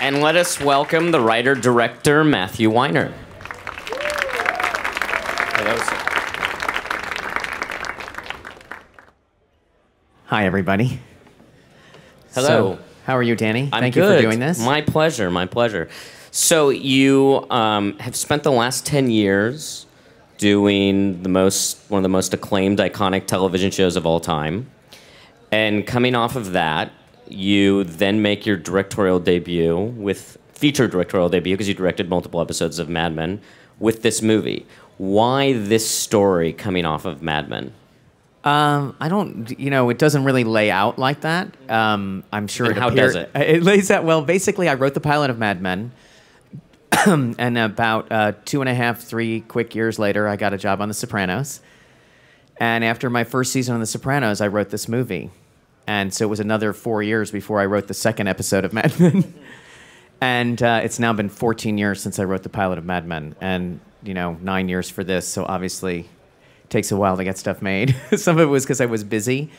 And let us welcome the writer-director, Matthew Weiner. Hi, everybody. Hello. So, how are you, Danny? Thank you for doing this. My pleasure, my pleasure. So you have spent the last 10 years doing one of the most acclaimed, iconic television shows of all time. And coming off of that, you then make your feature directorial debut, because you directed multiple episodes of Mad Men, with this movie. Why this story coming off of Mad Men? I don't, it doesn't really lay out like that. I'm sure And how does it? It lays out, well, basically, I wrote the pilot of Mad Men. And about 2.5, 3 quick years later, I got a job on The Sopranos. And after my first season on The Sopranos, I wrote this movie. And so it was another 4 years before I wrote the second episode of Mad Men. And it's now been 14 years since I wrote the pilot of Mad Men. And, 9 years for this. So obviously, it takes a while to get stuff made. Some of it was because I was busy.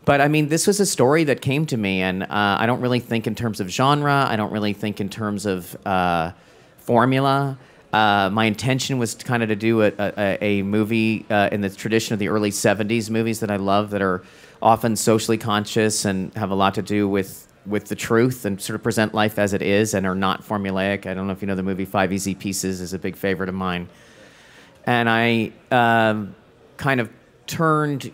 But, I mean, this was a story that came to me. And I don't really think in terms of genre. I don't really think in terms of formula. My intention was kind of to do a movie in the tradition of the early 70s movies that I love, that are often socially conscious and have a lot to do with the truth and sort of present life as it is and are not formulaic. I don't know if you know the movie 5 Easy Pieces is a big favorite of mine. And I kind of turned,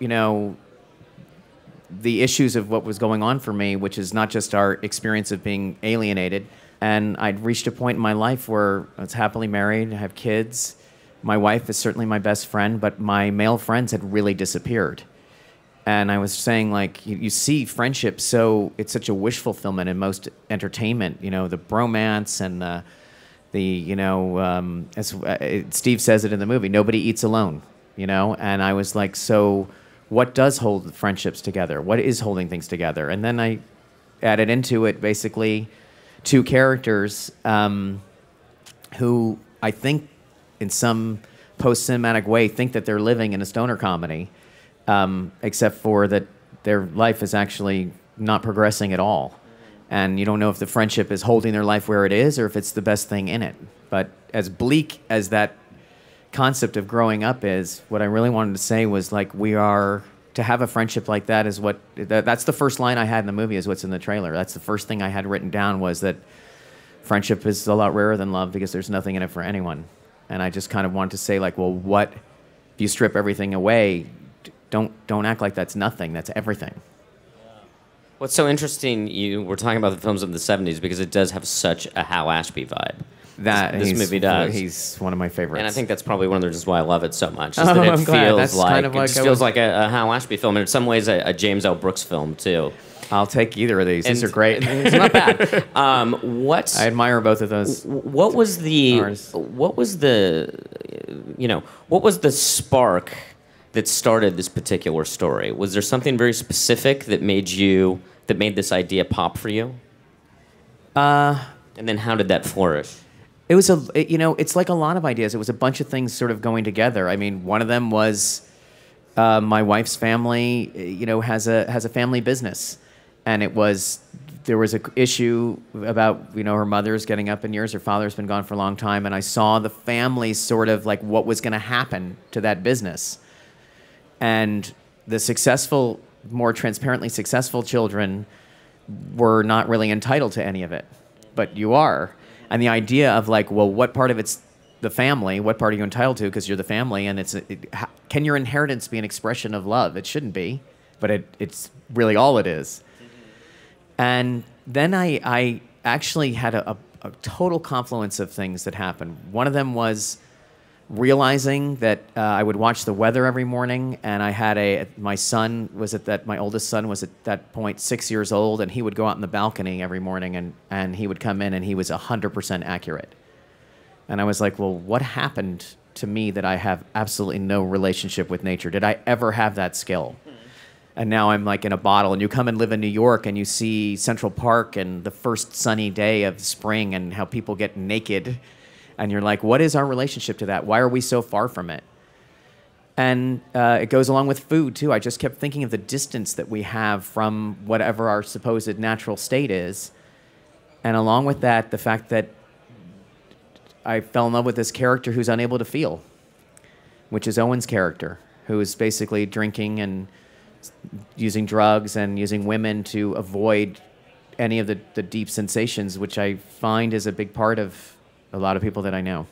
the issues of what was going on for me, which is not just our experience of being alienated. And I'd reached a point in my life where I was happily married, I have kids. My wife is certainly my best friend, but my male friends had really disappeared. And I was saying, like, you see friendship, so it's such a wish fulfillment in most entertainment, the bromance and as Steve says it in the movie, nobody eats alone, And I was like, so what does hold friendships together? What is holding things together? And then I added into it basically 2 characters who I think in some post-cinematic way think that they're living in a stoner comedy, except for that their life is actually not progressing at all. And you don't know if the friendship is holding their life where it is or if it's the best thing in it. But as bleak as that concept of growing up is, what I really wanted to say was, like, to have a friendship like that is that's the first line I had in the movie, is what's in the trailer. That's the first thing I had written down, was that friendship is a lot rarer than love because there's nothing in it for anyone. And I just kind of wanted to say, like, well, what if you strip everything away? Don't act like that's nothing. That's everything. What's so interesting, you were talking about the films of the 70s, because it does have such a Hal Ashby vibe. This movie does. He's one of my favorites. And I think that's probably one of the reasons why I love it so much. Is that it feels like a Hal Ashby film, and in some ways a James L. Brooks film too. I'll take either of these. These are great. It's not bad. I admire both of those. What was the spark that started this particular story? Was there something very specific that made this idea pop for you? And then how did that flourish? It was it's like a lot of ideas. It was a bunch of things sort of going together. I mean, one of them was my wife's family, has a family business, and there was an issue about her mother's getting up in years, her father's been gone for a long time, and I saw the family sort of like what was going to happen to that business, and the successful, more transparently successful children were not really entitled to any of it, but you are. And the idea of, like, well, what part of it's the family? What part are you entitled to because you're the family? And can your inheritance be an expression of love? It shouldn't be, but it's really all it is. And then I actually had a total confluence of things that happened. One of them was realizing that I would watch the weather every morning, and I had my oldest son was at that point 6 years old, and he would go out in the balcony every morning, and he would come in, and he was 100% accurate. And I was like, well, what happened to me that I have absolutely no relationship with nature? Did I ever have that skill? And now I'm like in a bottle, and you come and live in New York, and you see Central Park and the first sunny day of spring and how people get naked. And you're like, what is our relationship to that? Why are we so far from it? And it goes along with food, too. I just kept thinking of the distance that we have from whatever our supposed natural state is. And along with that, the fact that I fell in love with this character who's unable to feel, which is Owen's character, who is basically drinking and using drugs and using women to avoid any of the deep sensations, which I find is a big part of a lot of people that I know.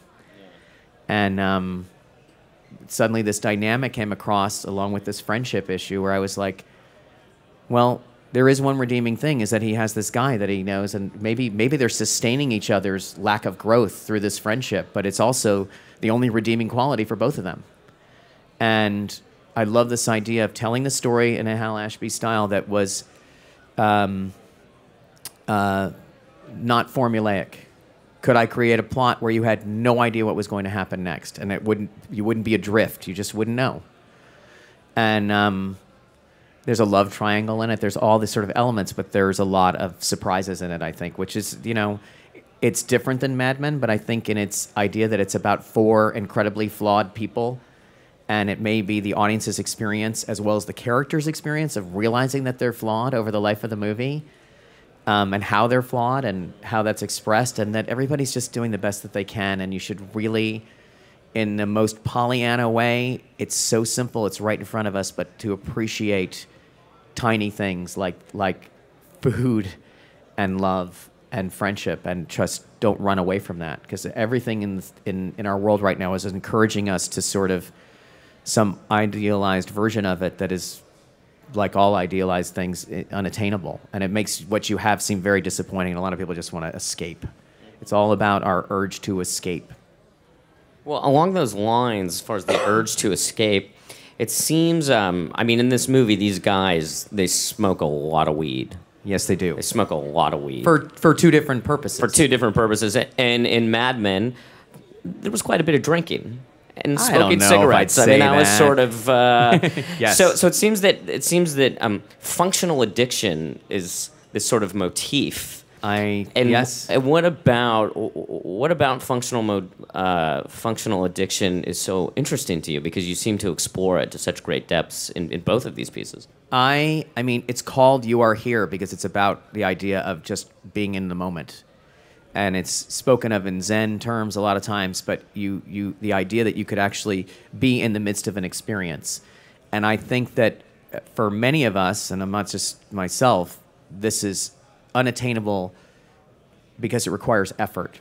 And suddenly this dynamic came across along with this friendship issue where I was like, well, there is one redeeming thing, is that he has this guy that he knows, and maybe they're sustaining each other's lack of growth through this friendship, but it's also the only redeeming quality for both of them. And I love this idea of telling the story in a Hal Ashby style that was not formulaic. Could I create a plot where you had no idea what was going to happen next, and you wouldn't be adrift, you just wouldn't know? And there's a love triangle in it. There's all these sort of elements, but there's a lot of surprises in it, I think, which is, it's different than Mad Men, but I think in its idea that it's about four incredibly flawed people, and it may be the audience's experience as well as the character's experience of realizing that they're flawed over the life of the movie, and how they're flawed and how that's expressed, and that everybody's just doing the best that they can, and you should really, in the most Pollyanna way, it's so simple, it's right in front of us, but to appreciate tiny things like food and love and friendship, and just don't run away from that, because everything in our world right now is encouraging us to sort of some idealized version of it that is, like all idealized things, unattainable, and it makes what you have seem very disappointing, and a lot of people just want to escape. It's all about our urge to escape. Well, along those lines, as far as the urge to escape, it seems, in this movie, these guys, they smoke a lot of weed. Yes, they do. They smoke a lot of weed. For two different purposes. For two different purposes. And in Mad Men, there was quite a bit of drinking and smoking cigarettes. That was sort of... yes. So it seems that functional addiction is this sort of motif. Yes. And what about functional addiction is so interesting to you, because you seem to explore it to such great depths in both of these pieces? It's called You Are Here because it's about the idea of just being in the moment, and it's spoken of in Zen terms a lot of times. But the idea that you could actually be in the midst of an experience, and I think that for many of us, and I'm not just myself, this is unattainable because it requires effort.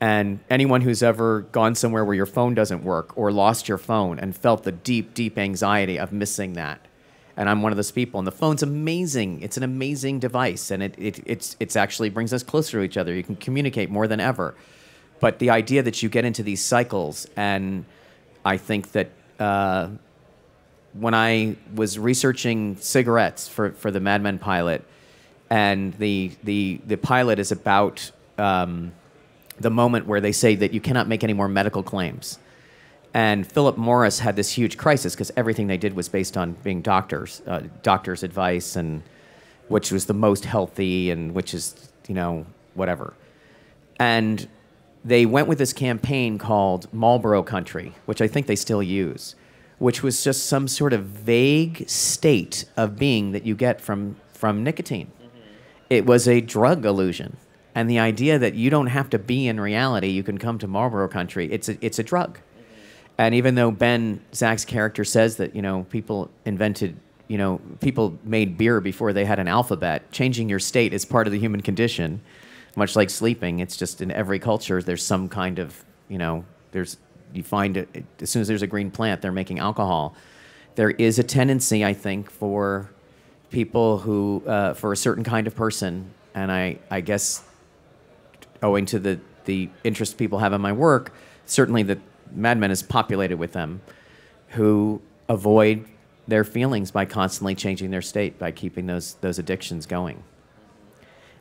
And anyone who's ever gone somewhere where your phone doesn't work or lost your phone and felt the deep, deep anxiety of missing that. And I'm one of those people. And the phone's amazing. It's an amazing device. And it's actually brings us closer to each other. You can communicate more than ever. But the idea that you get into these cycles, and I think that when I was researching cigarettes for the Mad Men pilot, and the pilot is about the moment where they say that you cannot make any more medical claims. And Philip Morris had this huge crisis because everything they did was based on being doctors' advice, and which was the most healthy and which is, whatever. And they went with this campaign called Marlboro Country, which I think they still use, which was just some sort of vague state of being that you get from nicotine. It was a drug illusion. And the idea that you don't have to be in reality, you can come to Marlboro Country, it's a drug. And even though Ben Zach's character says that, people made beer before they had an alphabet, changing your state is part of the human condition, much like sleeping. It's just in every culture, there's some kind of, you find it, as soon as there's a green plant, they're making alcohol. There is a tendency, I think, for people who, for a certain kind of person, and I guess owing to the interest people have in my work, certainly the Mad Men is populated with them, who avoid their feelings by constantly changing their state, by keeping those addictions going.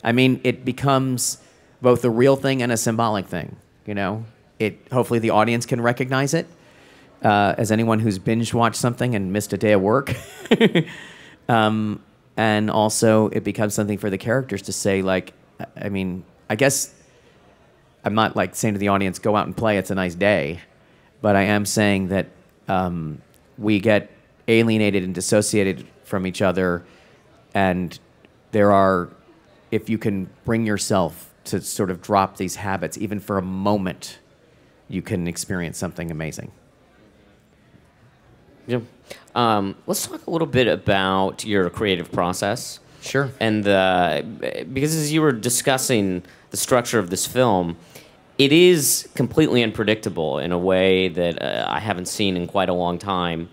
It becomes both a real thing and a symbolic thing, Hopefully the audience can recognize it, as anyone who's binge-watched something and missed a day of work. And also it becomes something for the characters to say, I guess I'm not saying to the audience, go out and play, it's a nice day. But I am saying that we get alienated and dissociated from each other, and there are if you can bring yourself to sort of drop these habits, even for a moment, you can experience something amazing. Yeah. Let's talk a little bit about your creative process. Sure. And because as you were discussing the structure of this film, it is completely unpredictable in a way that I haven't seen in quite a long time.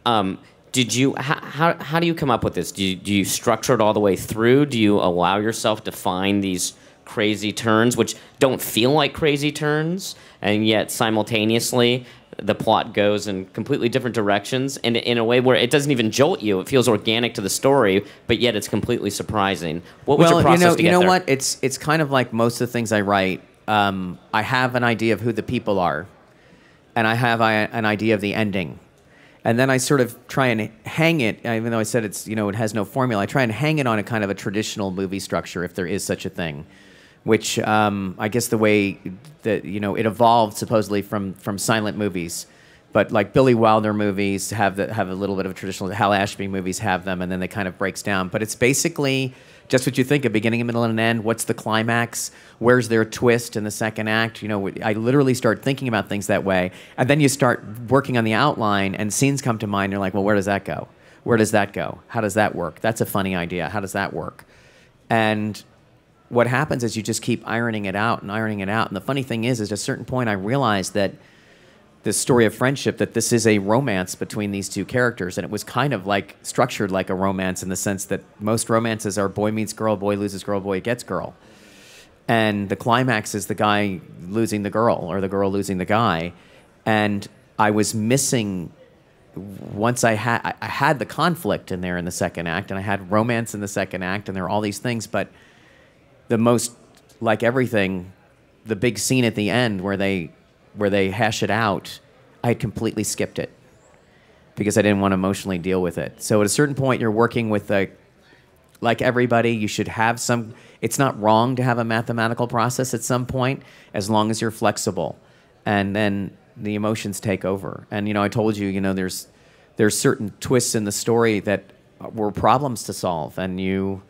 How do you come up with this? Do you structure it all the way through? Do you allow yourself to find these crazy turns, which don't feel like crazy turns, and yet simultaneously the plot goes in completely different directions, and in a way where it doesn't even jolt you? It feels organic to the story, but yet it's completely surprising. What was your process to get there? You know what? It's kind of like most of the things I write. I have an idea of who the people are, and I have an idea of the ending. And then I sort of try and hang it, even though I said it's, it has no formula, I try and hang it on a kind of a traditional movie structure, if there is such a thing, which I guess the way that, it evolved supposedly from silent movies. But like Billy Wilder movies have a little bit of a traditional, Hal Ashby movies have them, and then they kind of breaks down. But it's basically just what you think, a beginning, a middle, and an end. What's the climax? Where's their twist in the second act? I literally start thinking about things that way. And then you start working on the outline, and scenes come to mind. And you're like, well, where does that go? Where does that go? How does that work? That's a funny idea. How does that work? And what happens is you just keep ironing it out and ironing it out. And the funny thing is at a certain point, I realized that this story of friendship, that this is a romance between these two characters. And it was kind of like structured like a romance in the sense that most romances are boy meets girl, boy loses girl, boy gets girl. And the climax is the guy losing the girl or the girl losing the guy. And I was missing, once I had the conflict in there in the second act, and I had romance in the second act, and there are all these things, but the most, like everything, the big scene at the end where they hash it out, I had completely skipped it because I didn't want to emotionally deal with it. So at a certain point, you're working with like everybody, you should have some, it's not wrong to have a mathematical process at some point, as long as you're flexible. And then the emotions take over. And, I told you, there's certain twists in the story that were problems to solve. And you,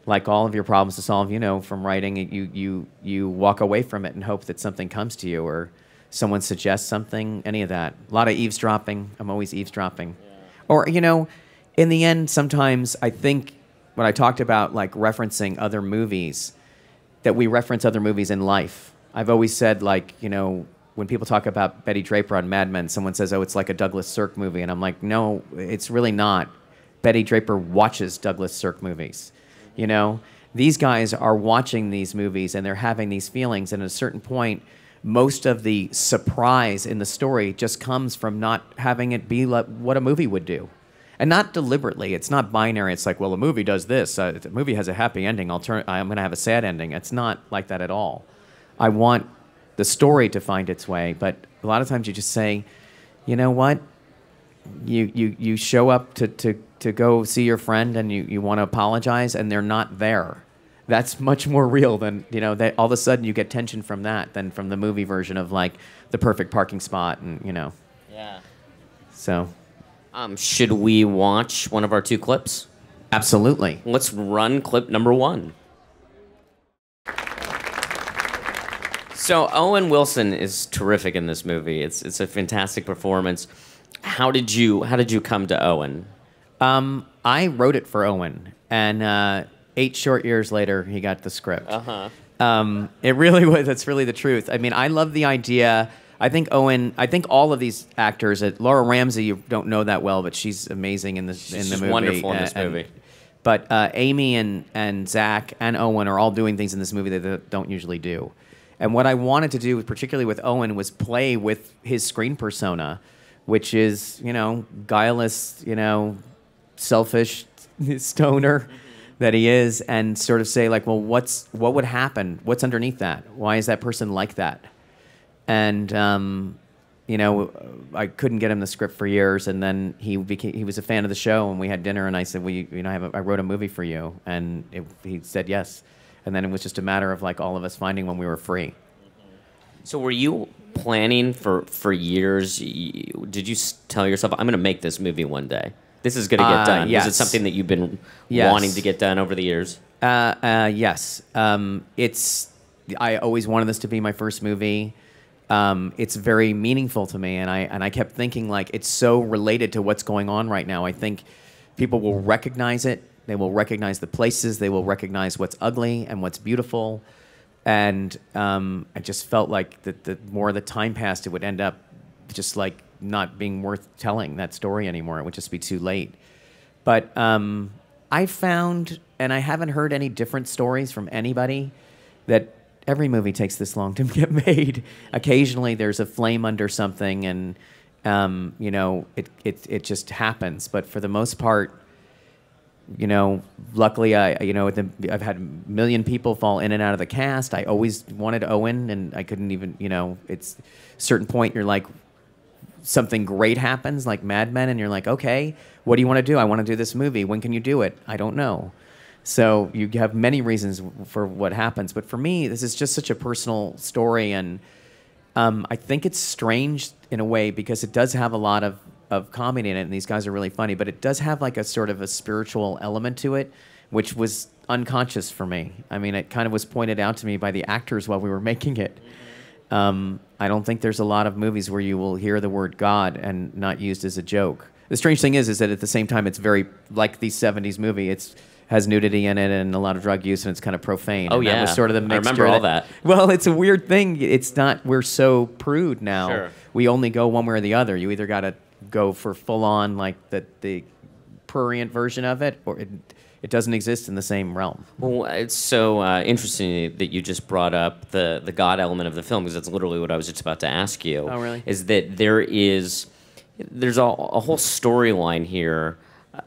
like all of your problems to solve, from writing, you walk away from it and hope that something comes to you, or someone suggests something, any of that. A lot of eavesdropping. I'm always eavesdropping. Yeah. Or, in the end, sometimes I think when I talked about like referencing other movies, that we reference other movies in life. I've always said, like, when people talk about Betty Draper on Mad Men, someone says, oh, it's like a Douglas Sirk movie. And I'm like, no, it's really not. Betty Draper watches Douglas Sirk movies. These guys are watching these movies and they're having these feelings. And at a certain point, most of the surprise in the story just comes from not having it be like what a movie would do. And not deliberately. It's not binary. It's like, well, a movie does this. If the movie has a happy ending, I'm going to have a sad ending. It's not like that at all. I want the story to find its way. But a lot of times you just say, you know what? You show up to go see your friend and you want to apologize and they're not there. That's much more real than, all of a sudden you get tension from that than from the movie version of like the perfect parking spot and, Yeah. So. Should we watch one of our two clips? Absolutely. Let's run clip number 1. So Owen Wilson is terrific in this movie. It's a fantastic performance. How did you come to Owen? I wrote it for Owen, and 8 short years later, he got the script. It really was. That's really the truth. I mean, I love the idea. I think all of these actors. Laura Ramsey, you don't know that well, but she's amazing in the movie. She's wonderful in this movie. But Amy and Zach and Owen are all doing things in this movie that they don't usually do. And what I wanted to do, particularly with Owen, was play with his screen persona, which is, guileless, selfish stoner that he is, and sort of say like, well, what would happen? What's underneath that? Why is that person like that? And I couldn't get him the script for years, and then he was a fan of the show, and we had dinner, and I said, well, I wrote a movie for you, and he said yes, and then it was just a matter of like all of us finding when we were free. So were you planning for years? Did you tell yourself, I'm going to make this movie one day? This is going to get done. Yes. Is it something that you've been wanting to get done over the years? Yes. I always wanted this to be my first movie. It's very meaningful to me, and I kept thinking like it's so related to what's going on right now. I think people will recognize it. They will recognize the places. They will recognize what's ugly and what's beautiful. And I just felt like the more the time passed, it would end up just like not being worth telling that story anymore. It would just be too late. But I found, and I haven't heard any different stories from anybody, that every movie takes this long to get made. Occasionally there's a flame under something, and it just happens. But for the most part, luckily I've had a million people fall in and out of the cast. I always wanted Owen, and I couldn't even, it's a certain point you're like, something great happens, like Mad Men, and you're like, okay, what do you want to do? I want to do this movie. When can you do it? I don't know. So you have many reasons for what happens. But for me, this is just such a personal story, and I think it's strange in a way because it does have a lot of comedy in it, and these guys are really funny, but it does have like a sort of a spiritual element to it, which was unconscious for me. I mean, it kind of was pointed out to me by the actors while we were making it. I don't think there's a lot of movies where you will hear the word God and not used as a joke. The strange thing is that at the same time, it's very like the 70s movie. It's has nudity in it and a lot of drug use, and it's kind of profane. Oh, and yeah. That was sort of the mixture. I remember all that. Well, it's a weird thing. It's not, we're so prude now. Sure. We only go one way or the other. You either got to go for full on, like the prurient version of it, or it doesn't exist in the same realm. Well, it's so interesting that you just brought up the God element of the film, because that's literally what I was just about to ask you. Oh, really? Is that there's a whole storyline here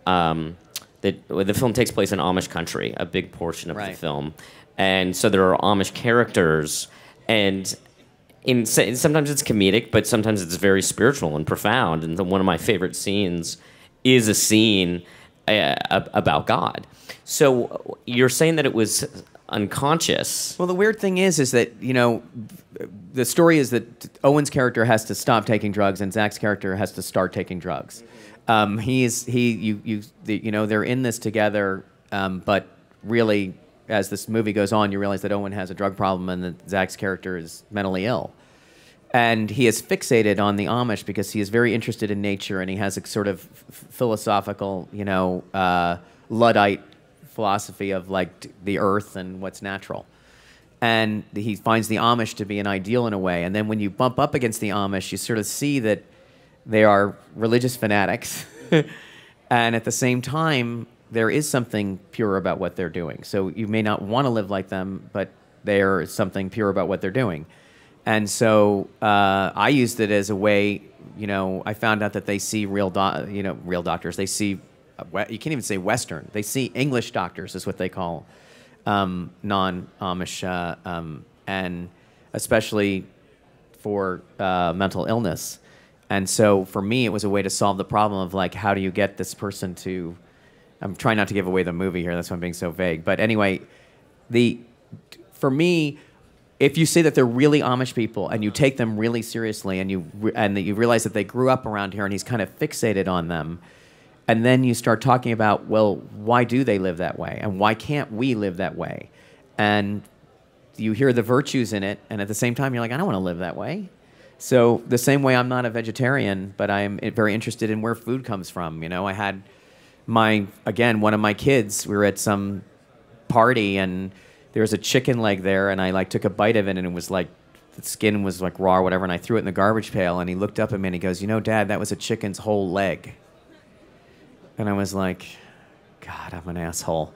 that the film takes place in Amish country, a big portion of the film. And so there are Amish characters, and sometimes it's comedic, but sometimes it's very spiritual and profound. And one of my favorite scenes is a scene about God. So you're saying that it was unconscious. Well, the weird thing is that, the story is that Owen's character has to stop taking drugs and Zach's character has to start taking drugs. They're in this together, but really, as this movie goes on, you realize that Owen has a drug problem and that Zach's character is mentally ill. And he is fixated on the Amish because he is very interested in nature, and he has a sort of philosophical, Luddite philosophy of like the earth and what's natural. And he finds the Amish to be an ideal in a way. And then when you bump up against the Amish, you sort of see that they are religious fanatics. And at the same time, there is something pure about what they're doing. So you may not want to live like them, but there is something pure about what they're doing. And so I used it as a way, I found out that they see real doctors. They see, you can't even say Western. They see English doctors is what they call non-Amish, and especially for mental illness. And so for me, it was a way to solve the problem of like, how do you get this person to, I'm trying not to give away the movie here, that's why I'm being so vague. But anyway, for me, if you say that they're really Amish people and you take them really seriously and that you realize that they grew up around here and he's kind of fixated on them, and then you start talking about, well, why do they live that way? And why can't we live that way? And you hear the virtues in it, and at the same time, you're like, I don't want to live that way. So the same way I'm not a vegetarian, but I'm very interested in where food comes from. I had one of my kids, we were at some party, and there was a chicken leg there, and I like took a bite of it, and it was like, the skin was like raw or whatever, and I threw it in the garbage pail, and he looked up at me and he goes, Dad, that was a chicken's whole leg. And I was like, God, I'm an asshole.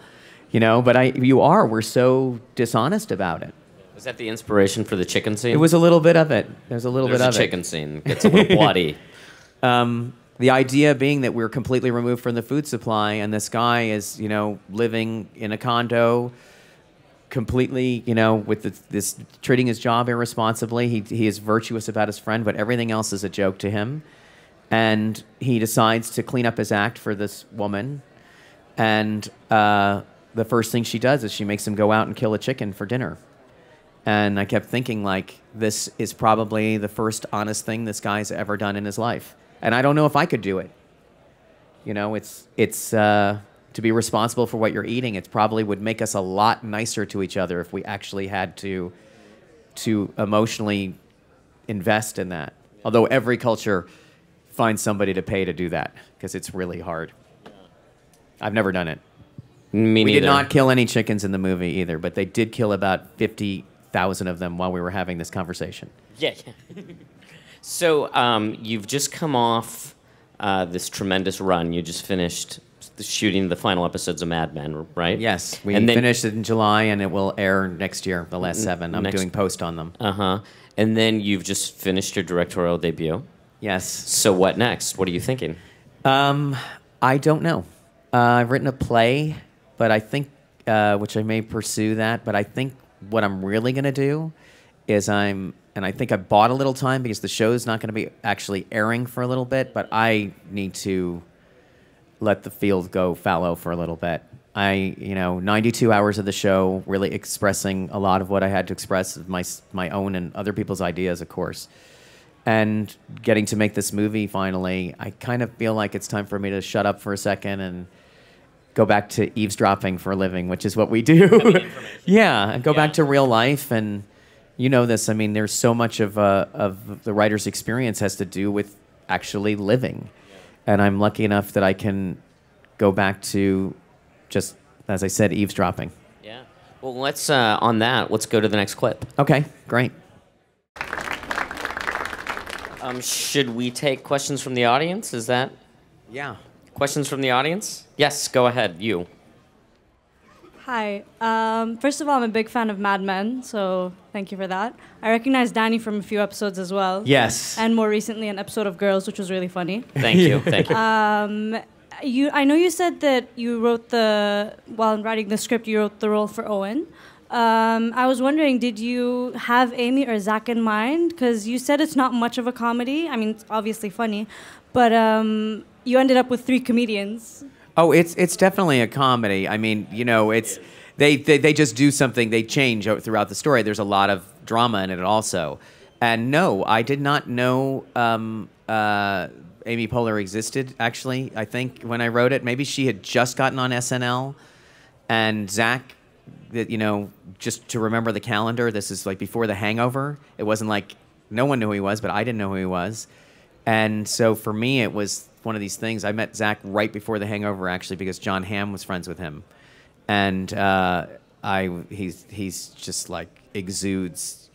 But we're so dishonest about it. Was that the inspiration for the chicken scene? It was a little bit of it. There's a little bit of it. There's a chicken scene. Gets a little bloody. The idea being that we're completely removed from the food supply, and this guy is, living in a condo, completely, with this treating his job irresponsibly. He is virtuous about his friend, but everything else is a joke to him. And he decides to clean up his act for this woman. And the first thing she does is she makes him go out and kill a chicken for dinner. And I kept thinking, like, this is probably the first honest thing this guy's ever done in his life. And I don't know if I could do it. To to be responsible for what you're eating. It probably would make us a lot nicer to each other if we actually had to emotionally invest in that. Although every culture finds somebody to pay to do that because it's really hard. I've never done it. Me We neither. did not kill any chickens in the movie either, but they did kill about 50,000 of them while we were having this conversation. Yeah. So you've just come off this tremendous run. You just finished shooting the final episodes of Mad Men, right? Yes, we And then- finished it in July, and it will air next year, the last 7. I'm doing post on them. Uh-huh. And then you've just finished your directorial debut. Yes. So what next? What are you thinking? I don't know. I've written a play, but I think, which I may pursue that, but I think what I'm really going to do is and I think I bought a little time because the show's not going to be actually airing for a little bit, but I need to let the field go fallow for a little bit. 92 hours of the show, really expressing a lot of what I had to express, my own and other people's ideas, of course. And getting to make this movie finally, I kind of feel like it's time for me to shut up for a second and go back to eavesdropping for a living, which is what we do. Yeah, and go back to real life. And you know this, I mean, there's so much of the writer's experience has to do with actually living. And I'm lucky enough that I can go back to just, as I said, eavesdropping. Yeah. Well, let's go to the next clip. Okay, great. Should we take questions from the audience? Is that Yeah. questions from the audience? Yes, go ahead. You. Hi. First of all, I'm a big fan of Mad Men, so thank you for that. I recognize Danny from a few episodes as well. Yes. And more recently, an episode of Girls, which was really funny. Thank you. Thank you. I know you said that you wrote while writing the script, you wrote the role for Owen. I was wondering, did you have Amy or Zach in mind? Because you said it's not much of a comedy. I mean, it's obviously funny, but you ended up with 3 comedians. Oh, it's definitely a comedy. I mean, it's they just do something. They change throughout the story. There's a lot of drama in it also. And no, I did not know Amy Poehler existed. Actually, I think when I wrote it, maybe she had just gotten on SNL, and Zach. That just to remember the calendar. This is like before The Hangover. It wasn't like no one knew who he was, but I didn't know who he was. And so for me, it was one of these things. I met Zach right before The Hangover, actually, because John Hamm was friends with him, and he's just like exudes,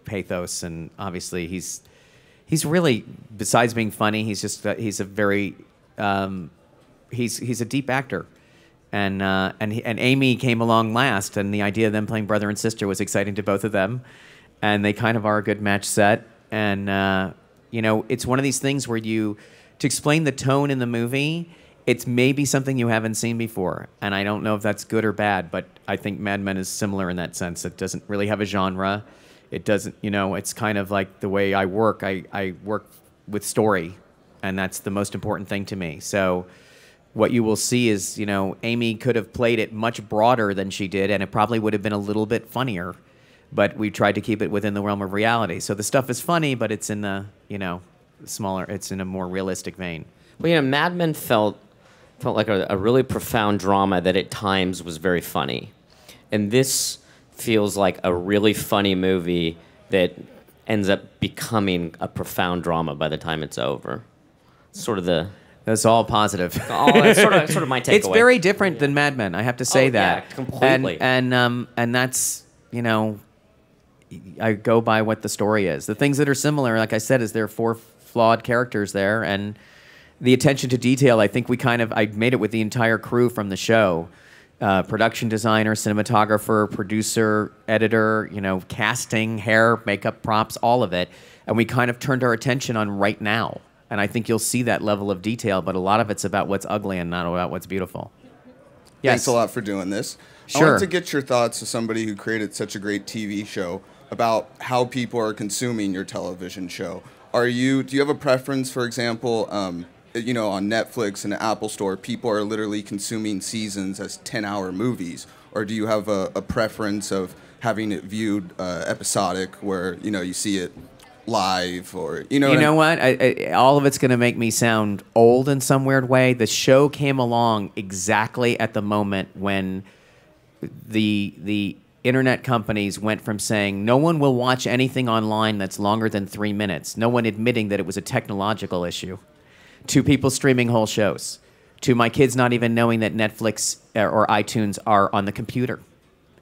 pathos, and obviously he's really, besides being funny, he's a very he's a deep actor, and Amy came along last, and the idea of them playing brother and sister was exciting to both of them, and they kind of are a good match set, and it's one of these things where to explain the tone in the movie, it's maybe something you haven't seen before, and I don't know if that's good or bad, but I think Mad Men is similar in that sense. It doesn't really have a genre. It doesn't, it's kind of like the way I work. I work with story, and that's the most important thing to me. So what you will see is, Amy could have played it much broader than she did, and it probably would have been a little bit funnier, but we tried to keep it within the realm of reality. So the stuff is funny, but it's in the, smaller, it's in a more realistic vein. Well, Mad Men felt like a really profound drama that at times was very funny. And this feels like a really funny movie that ends up becoming a profound drama by the time it's over. Sort of the... That's all positive. That's sort of my takeaway. It's very different than Mad Men, I have to say that. Yeah, completely. And that's, I go by what the story is. The things that are similar, like I said, is there are 4 flawed characters there, and the attention to detail, I think I made it with the entire crew from the show. Production designer, cinematographer, producer, editor, casting, hair, makeup, props, all of it. And we kind of turned our attention on right now. And I think you'll see that level of detail, but a lot of it's about what's ugly and not about what's beautiful. Yes. Thanks a lot for doing this. Sure. I wanted to get your thoughts as somebody who created such a great TV show about how people are consuming your television show. Do you have a preference, for example, on Netflix and the Apple Store, people are literally consuming seasons as 10-hour movies? Or do you have a preference of having it viewed episodic where, you see it live or You know what? All of it's going to make me sound old in some weird way. The show came along exactly at the moment when the internet companies went from saying no one will watch anything online that's longer than 3 minutes, no one admitting that it was a technological issue, to people streaming whole shows, to my kids not even knowing that Netflix or iTunes are on the computer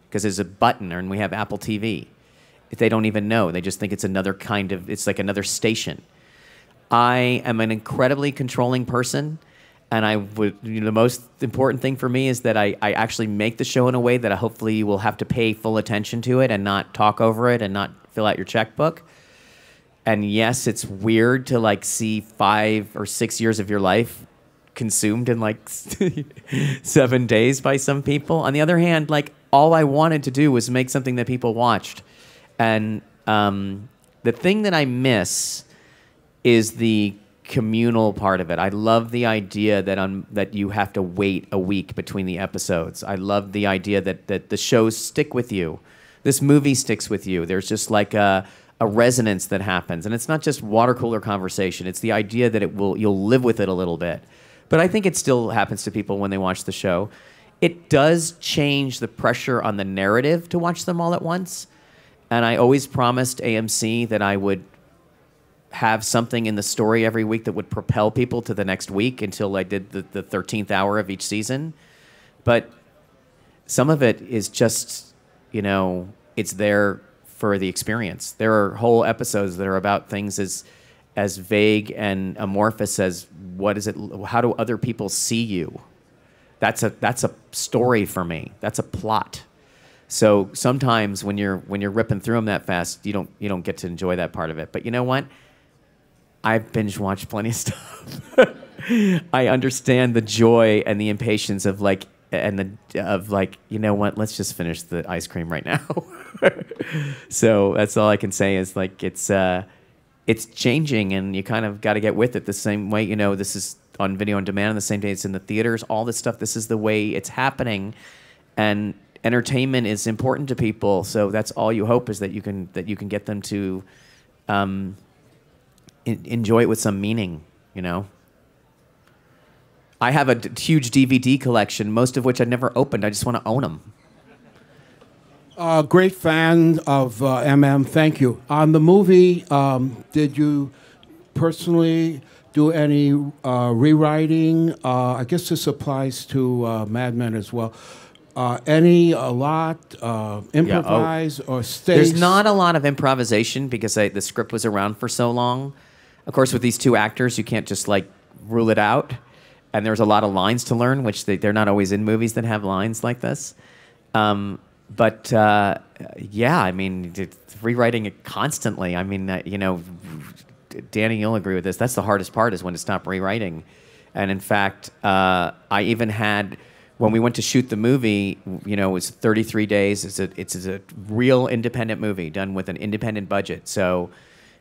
because there's a button, and we have Apple TV. They don't even know. They just think it's another it's like another station. I am an incredibly controlling person, and the most important thing for me is that I actually make the show in a way that hopefully you will have to pay full attention to it and not talk over it and not fill out your checkbook. And yes, it's weird to like see 5 or 6 years of your life consumed in like 7 days by some people. On the other hand, like all I wanted to do was make something that people watched. And the thing that I miss is the communal part of it. I love the idea that you have to wait a week between the episodes. I love the idea that the shows stick with you. This movie sticks with you. There's just like a resonance that happens. And it's not just water cooler conversation. It's the idea that you'll live with it a little bit. But I think it still happens to people when they watch the show. It does change the pressure on the narrative to watch them all at once. And I always promised AMC that I would have something in the story every week that would propel people to the next week until I did the 13th hour of each season. But some of it is just, it's there for the experience. There are whole episodes that are about things as vague and amorphous as how do other people see you? That's a story for me. That's a plot. So sometimes when you're ripping through them that fast, you don't get to enjoy that part of it. But you know what? I've binge watched plenty of stuff. I understand the joy and the impatience of you know what? Let's just finish the ice cream right now. So that's all I can say is like it's changing, and you kind of got to get with it the same way. This is on video on demand on the same day it's in the theaters. All this stuff. This is the way it's happening, and entertainment is important to people, so that's all you hope is that you can get them to enjoy it with some meaning. I have a huge DVD collection, most of which I've never opened. I just want to own them. Great fan of MM. Thank you. On the movie, did you personally do any rewriting? I guess this applies to Mad Men as well. A lot, improvise or stakes? There's not a lot of improvisation because the script was around for so long. Of course, with these two actors, you can't just like rule it out. And there's a lot of lines to learn, which they're not always in movies that have lines like this. Yeah, I mean, rewriting it constantly. I mean, Danny, you'll agree with this. That's the hardest part is when to stop rewriting. And in fact, I even had... When we went to shoot the movie, it was 33 days. It's a real independent movie done with an independent budget. So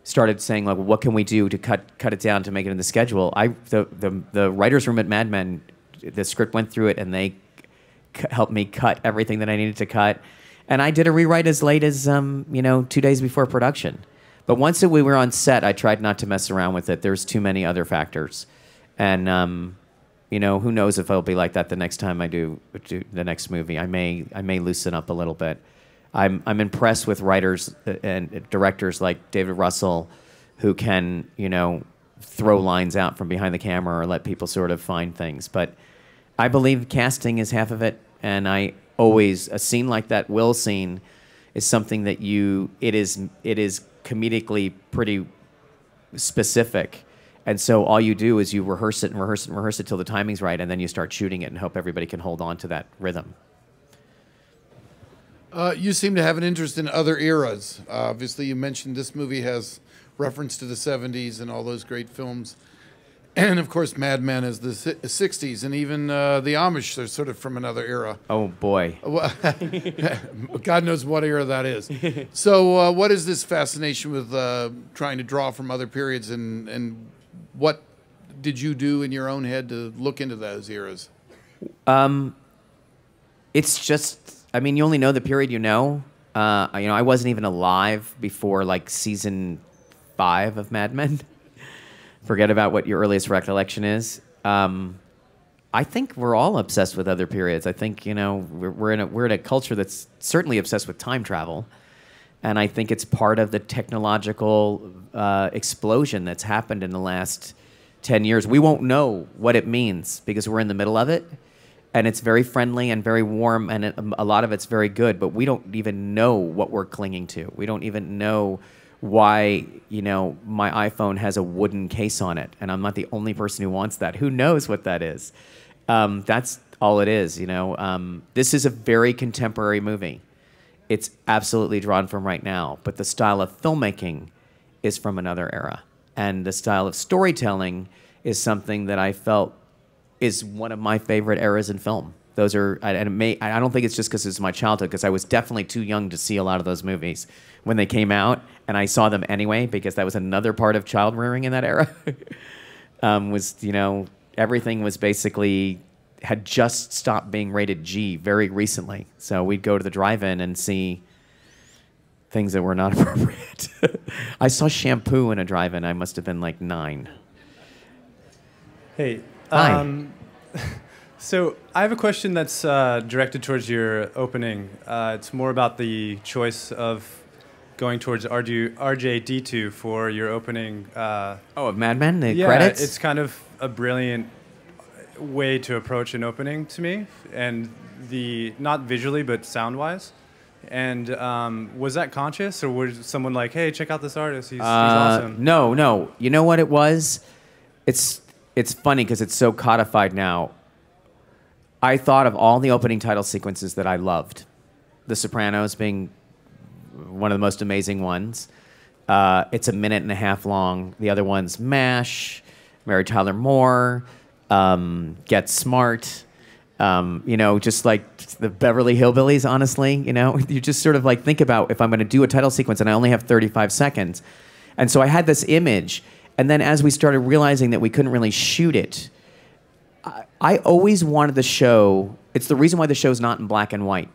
started saying, like, what can we do to cut it down to make it in the schedule? The writer's room at Mad Men, the script went through it, and they helped me cut everything that I needed to cut. And I did a rewrite as late as 2 days before production. But once we were on set, I tried not to mess around with it. There's too many other factors. And... who knows if I'll be like that the next time I do the next movie. I may loosen up a little bit. I'm impressed with writers and directors like David Russell, who can throw lines out from behind the camera or let people sort of find things. But I believe casting is half of it, and a scene like that Will scene is something that it is comedically pretty specific. And so all you do is you rehearse it and rehearse it and rehearse it till the timing's right, and then you start shooting it and hope everybody can hold on to that rhythm. You seem to have an interest in other eras. Obviously, you mentioned this movie has reference to the 70s and all those great films. And, of course, Mad Men is the 60s, and even the Amish are sort of from another era. Oh, boy. God knows what era that is. So what is this fascination with trying to draw from other periods, and what did you do in your own head to look into those eras? It's just, I mean, you only know the period you know. I wasn't even alive before, like, season 5 of Mad Men. Forget about what your earliest recollection is. I think we're all obsessed with other periods. I think, you know, we're in a culture that's certainly obsessed with time travel. And I think it's part of the technological explosion that's happened in the last 10 years. We won't know what it means because we're in the middle of it. And it's very friendly and very warm, and a lot of it's very good, but we don't even know what we're clinging to. We don't even know why, you know, my iPhone has a wooden case on it, and I'm not the only person who wants that. Who knows what that is? That's all it is, you know. This is a very contemporary movie. It's absolutely drawn from right now, but the style of filmmaking is from another era. And the style of storytelling is something that I felt is one of my favorite eras in film. Those are, I don't think it's just because it's my childhood, because I was definitely too young to see a lot of those movies when they came out, and I saw them anyway because that was another part of child rearing in that era. Was, you know, everything was basically, had just stopped being rated G very recently. So we'd go to the drive-in and see things that were not appropriate. I saw Shampoo in a drive-in. I must have been like 9. Hey. Hi. So I have a question that's directed towards your opening. It's more about the choice of going towards RJD2 for your opening. Of Mad Men, the yeah, credits? It's kind of a brilliant way to approach an opening to me, and not visually but sound-wise. And was that conscious, or was someone like, "Hey, check out this artist. He's awesome"? No. You know what it was? It's funny because it's so codified now. I thought of all the opening title sequences that I loved. The Sopranos being one of the most amazing ones. It's a minute and a half long. The other one's MASH, Mary Tyler Moore, Get Smart. You know, just like the Beverly Hillbillies, honestly. You know, you just sort of like think about if I'm going to do a title sequence and I only have 35 seconds. And so I had this image. And then as we started realizing that we couldn't really shoot it, I always wanted the show, it's the reason why the show's not in black and white.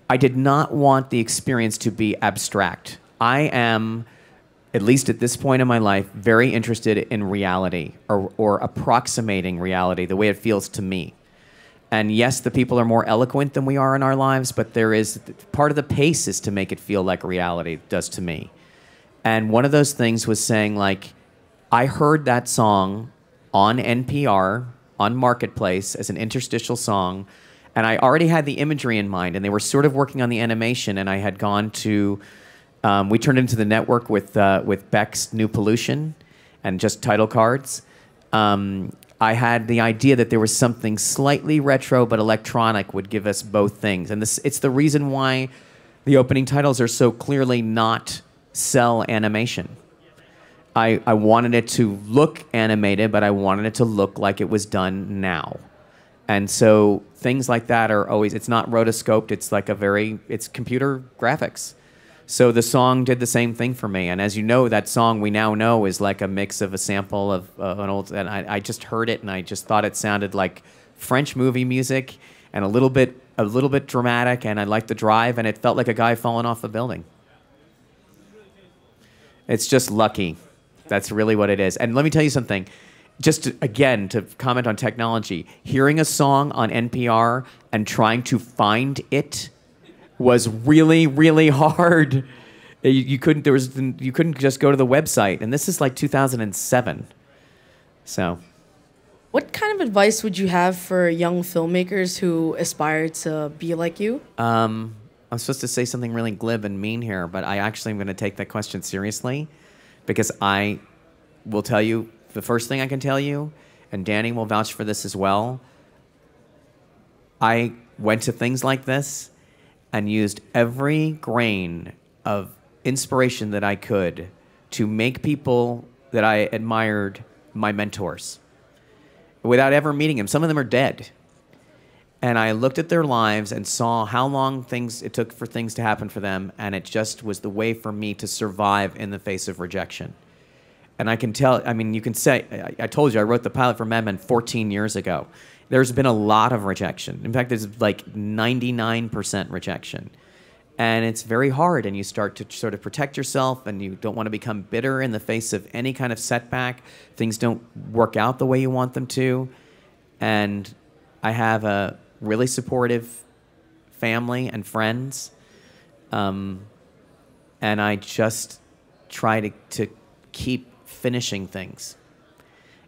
I did not want the experience to be abstract. I am, at least at this point in my life, very interested in reality or approximating reality the way it feels to me. And yes, the people are more eloquent than we are in our lives, but there is, part of the pace is to make it feel like reality does to me. And one of those things was saying, like, I heard that song on NPR, on Marketplace, as an interstitial song, and I already had the imagery in mind, and they were sort of working on the animation, and I had gone to, we turned into the network with Beck's New Pollution and just title cards. I had the idea that there was something slightly retro but electronic would give us both things. And it's the reason why the opening titles are so clearly not cell animation. I wanted it to look animated, but I wanted it to look like it was done now. And so things like that are always, it's not rotoscoped, it's like it's computer graphics. So the song did the same thing for me. And as you know, that song we now know is like a mix of a sample of an old, and I just heard it and I just thought it sounded like French movie music and a little bit dramatic, and I liked the drive, and it felt like a guy falling off a building. It's just lucky. That's really what it is. And let me tell you something. Just to comment on technology, hearing a song on NPR and trying to find it was really, really hard. You couldn't just go to the website, and this is like 2007. So, what kind of advice would you have for young filmmakers who aspire to be like you? I'm supposed to say something really glib and mean here, but I actually am going to take that question seriously, because I will tell you, the first thing I can tell you, and Danny will vouch for this as well, I went to things like this and used every grain of inspiration that I could to make people that I admired my mentors without ever meeting them. Some of them are dead. And I looked at their lives and saw how long it took for things to happen for them, and it just was the way for me to survive in the face of rejection. And I can tell, I mean, you can say, I told you, I wrote the pilot for Mad Men 14 years ago. There's been a lot of rejection. In fact, there's like 99% rejection. And it's very hard, and you start to sort of protect yourself, and you don't want to become bitter in the face of any kind of setback. Things don't work out the way you want them to. And I have a really supportive family and friends, and I just try to keep finishing things.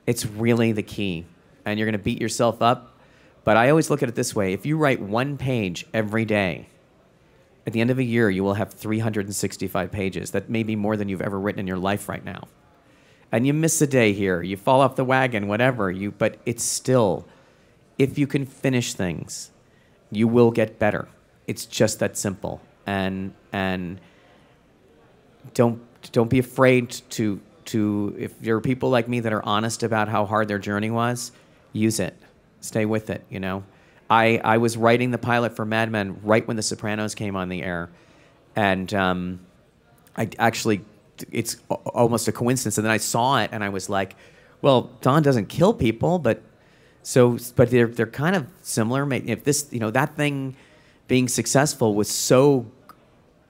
It's really the key, and you're going to beat yourself up. But I always look at it this way. If you write one page every day, at the end of a year, you will have 365 pages. That may be more than you've ever written in your life right now. And you miss a day here, you fall off the wagon, whatever. But it's still, if you can finish things, you will get better. It's just that simple. And don't be afraid to if there are people like me that are honest about how hard their journey was, use it. Stay with it, you know. I was writing the pilot for Mad Men right when The Sopranos came on the air. And I actually, it's almost a coincidence. And then I saw it and I was like, well, Don doesn't kill people, but they're kind of similar. If this, you know, that thing being successful was so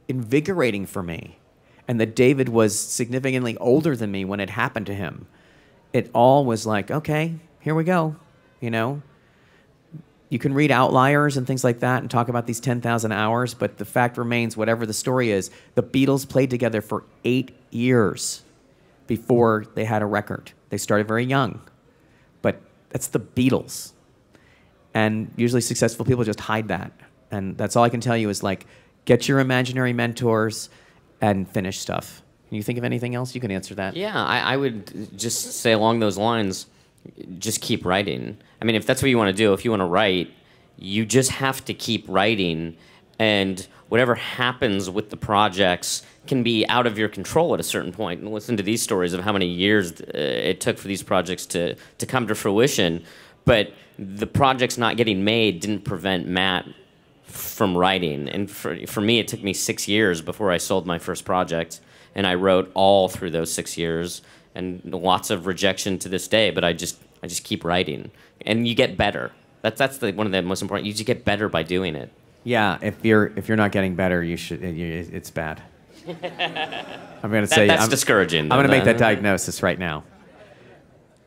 invigorating for me. And that David was significantly older than me when it happened to him. It all was like, okay, here we go, you know. You can read Outliers and things like that and talk about these 10,000 hours, but the fact remains, whatever the story is, the Beatles played together for 8 years before they had a record. They started very young, but that's the Beatles. And usually successful people just hide that. And that's all I can tell you is, like, get your imaginary mentors and finish stuff. Can you think of anything else? You can answer that. Yeah, I would just say along those lines, just keep writing. I mean, if that's what you want to do, if you want to write, you just have to keep writing, and whatever happens with the projects can be out of your control at a certain point. And listen to these stories of how many years it took for these projects to come to fruition, but the projects not getting made didn't prevent Matt from writing. And for me, it took me 6 years before I sold my first project, and I wrote all through those 6 years, and lots of rejection to this day, but I just keep writing. And you get better. That's one of the most important. You just get better by doing it. Yeah, if you're not getting better, you should. It's bad. I'm going to say that's discouraging. I'm going to make that diagnosis right now.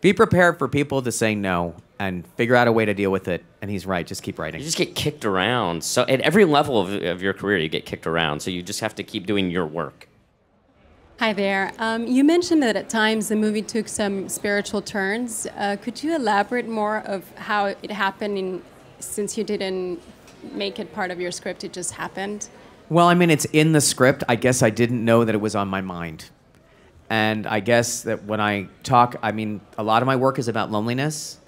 Be prepared for people to say no and figure out a way to deal with it. And he's right. Just keep writing. You just get kicked around. So at every level of your career, you get kicked around. So you just have to keep doing your work. Hi there. You mentioned that at times the movie took some spiritual turns. Could you elaborate more of how it happened since you didn't make it part of your script, it just happened? Well, I mean, it's in the script. I guess I didn't know that it was on my mind. And I guess that when I talk, I mean, a lot of my work is about loneliness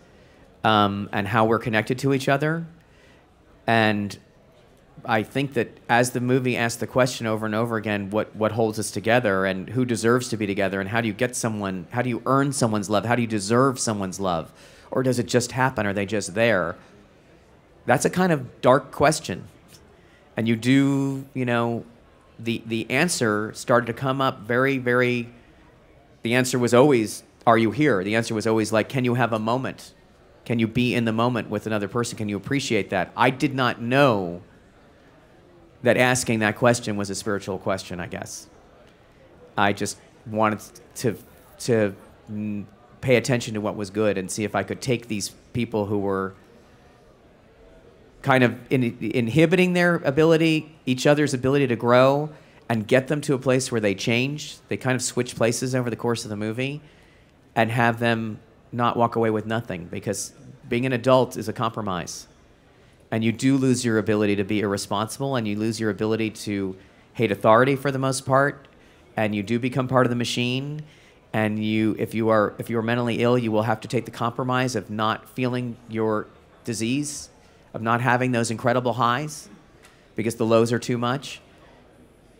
and how we're connected to each other. And I think that as the movie asks the question over and over again, what holds us together and who deserves to be together and how do you earn someone's love? How do you deserve someone's love? Or does it just happen? Are they just there? That's a kind of dark question. And you do, you know, the answer started to come up very, very, the answer was always, are you here? The answer was always like, can you have a moment? Can you be in the moment with another person? Can you appreciate that? I did not know that asking that question was a spiritual question, I guess. I just wanted to pay attention to what was good and see if I could take these people who were kind of inhibiting their ability, each other's ability to grow, and get them to a place where they change. They kind of switch places over the course of the movie and have them not walk away with nothing, because being an adult is a compromise. And you do lose your ability to be irresponsible, and you lose your ability to hate authority for the most part, and you do become part of the machine. And if you are mentally ill, you will have to take the compromise of not feeling your disease, of not having those incredible highs, because the lows are too much.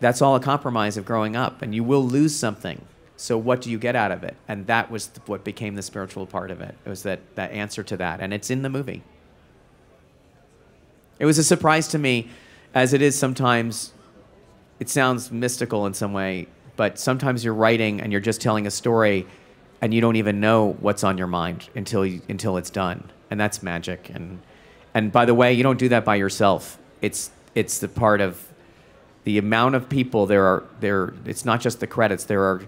That's all a compromise of growing up, and you will lose something. So what do you get out of it? And that was what became the spiritual part of it. It was that answer to that, and it's in the movie. It was a surprise to me, as it is sometimes. It sounds mystical in some way, but sometimes you're writing and you're just telling a story and you don't even know what's on your mind until it's done. And that's magic. And by the way, you don't do that by yourself. It's the part of the amount of people it's not just the credits. There are,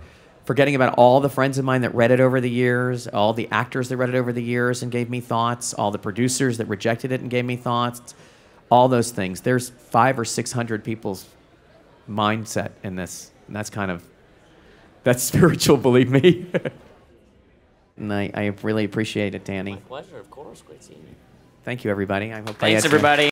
forgetting about all the friends of mine that read it over the years, all the actors that read it over the years and gave me thoughts, all the producers that rejected it and gave me thoughts, all those things. There's 500 or 600 people's mindset in this, and that's spiritual, believe me. And I really appreciate it, Danny. My pleasure, of course. Great seeing you. Thank you, everybody. I hope Thanks, everybody.